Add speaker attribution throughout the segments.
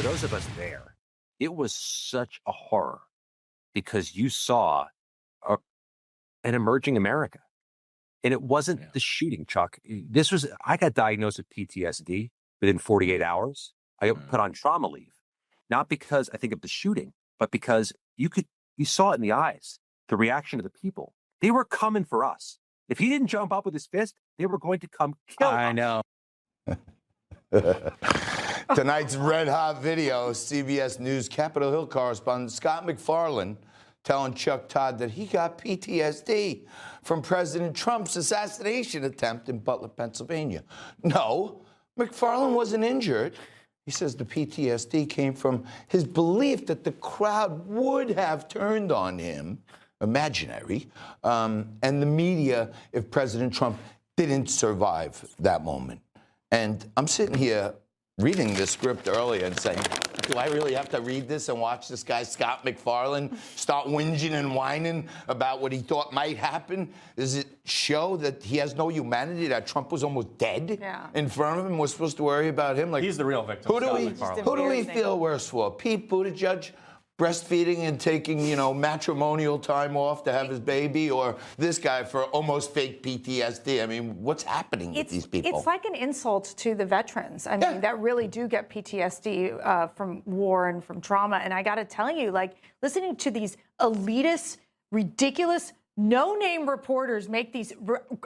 Speaker 1: for those of us there, it was such a horror because you saw an emerging America. And it wasn't the shooting, Chuck. I got diagnosed with PTSD within 48 hours. I got put on trauma leave, not because I think of the shooting, but because you saw it in the eyes, the reaction of the people. They were coming for us. If he didn't jump up with his fist, they were going to come kill us.
Speaker 2: I know.
Speaker 3: Tonight's red hot video, CBS News Capitol Hill correspondent Scott MacFarlane telling Chuck Todd that he got PTSD from President Trump's assassination attempt in Butler, Pennsylvania. No, MacFarlane wasn't injured. He says the PTSD came from his belief that the crowd would have turned on him, imaginary, and the media if President Trump didn't survive that moment. And I'm sitting here reading this script earlier and saying, do I really have to read this and watch this guy, Scott MacFarlane, start whinging and whining about what he thought might happen? Does it show that he has no humanity, that Trump was almost dead in front of him? We're supposed to worry about him? Like,
Speaker 2: he's the real victim.
Speaker 3: Who do we feel worse for? Pete Buttigieg breastfeeding and taking, matrimonial time off to have his baby, or this guy for almost fake PTSD? I mean, what's happening with these people?
Speaker 4: It's like an insult to the veterans. I mean, that really do get PTSD from war and from trauma. And I got to tell you, like, listening to these elitist, ridiculous, no-name reporters make these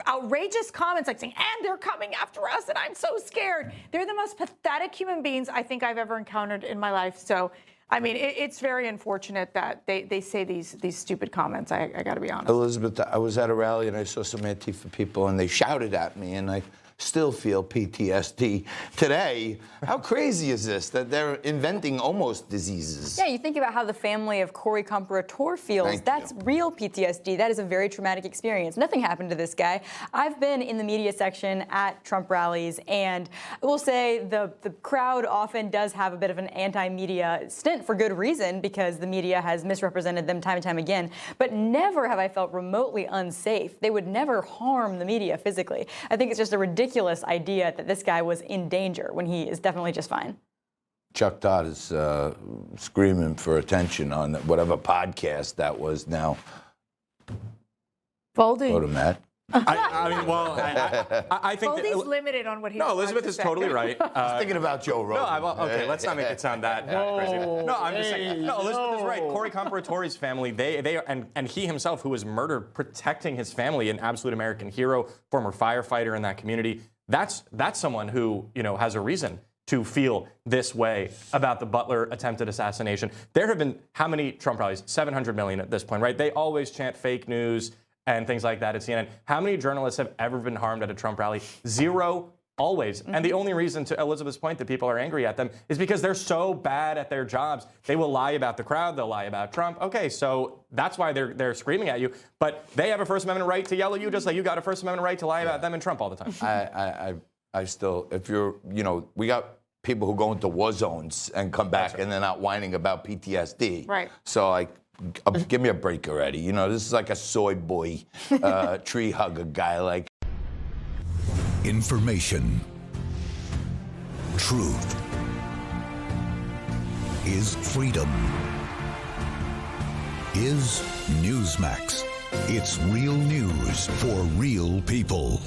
Speaker 4: outrageous comments like saying, and they're coming after us, and I'm so scared. They're the most pathetic human beings I think I've ever encountered in my life. So, I mean, it's very unfortunate that they say these stupid comments. I got to be honest.
Speaker 3: Elizabeth, I was at a rally and I saw some Antifa people and they shouted at me, and I still feel PTSD today. How crazy is this that they're inventing almost diseases?
Speaker 5: Yeah, you think about how the family of Corey Comparator feels. That's real PTSD. That is a very traumatic experience. Nothing happened to this guy. I've been in the media section at Trump rallies, and I will say the crowd often does have a bit of an anti-media stint for good reason, because the media has misrepresented them time and time again. But never have I felt remotely unsafe. They would never harm the media physically. I think it's just a ridiculous idea that this guy was in danger when he is definitely just fine.
Speaker 3: Chuck Todd is screaming for attention on whatever podcast that was now.
Speaker 4: Boldy.
Speaker 3: Go to Matt.
Speaker 2: I mean, well, I think
Speaker 4: Boldy's limited on what he.
Speaker 2: No, Elizabeth is totally right.
Speaker 3: Thinking about Joe Rogan.
Speaker 2: No, okay, let's not make it sound that crazy. No, I'm just saying. No, Elizabeth is right. Corey Comparatori's family, they are, and he himself, who was murdered protecting his family, an absolute American hero, former firefighter in that community. That's someone who has a reason to feel this way about the Butler attempted assassination. There have been how many Trump rallies? 700 million at this point, right? They always chant fake news and things like that at CNN. How many journalists have ever been harmed at a Trump rally? Zero, always. And the only reason, to Elizabeth's point, that people are angry at them is because they're so bad at their jobs. They will lie about the crowd. They'll lie about Trump. Okay, so that's why they're screaming at you. But they have a First Amendment right to yell at you, just like you got a First Amendment right to lie about them and Trump all the time.
Speaker 3: I still, if you're, we got people who go into war zones and come back and they're not whining about PTSD.
Speaker 4: Right.
Speaker 3: So give me a break already. This is like a soy boy, tree hugger guy. Like,
Speaker 6: information, truth is freedom, is Newsmax. It's real news for real people.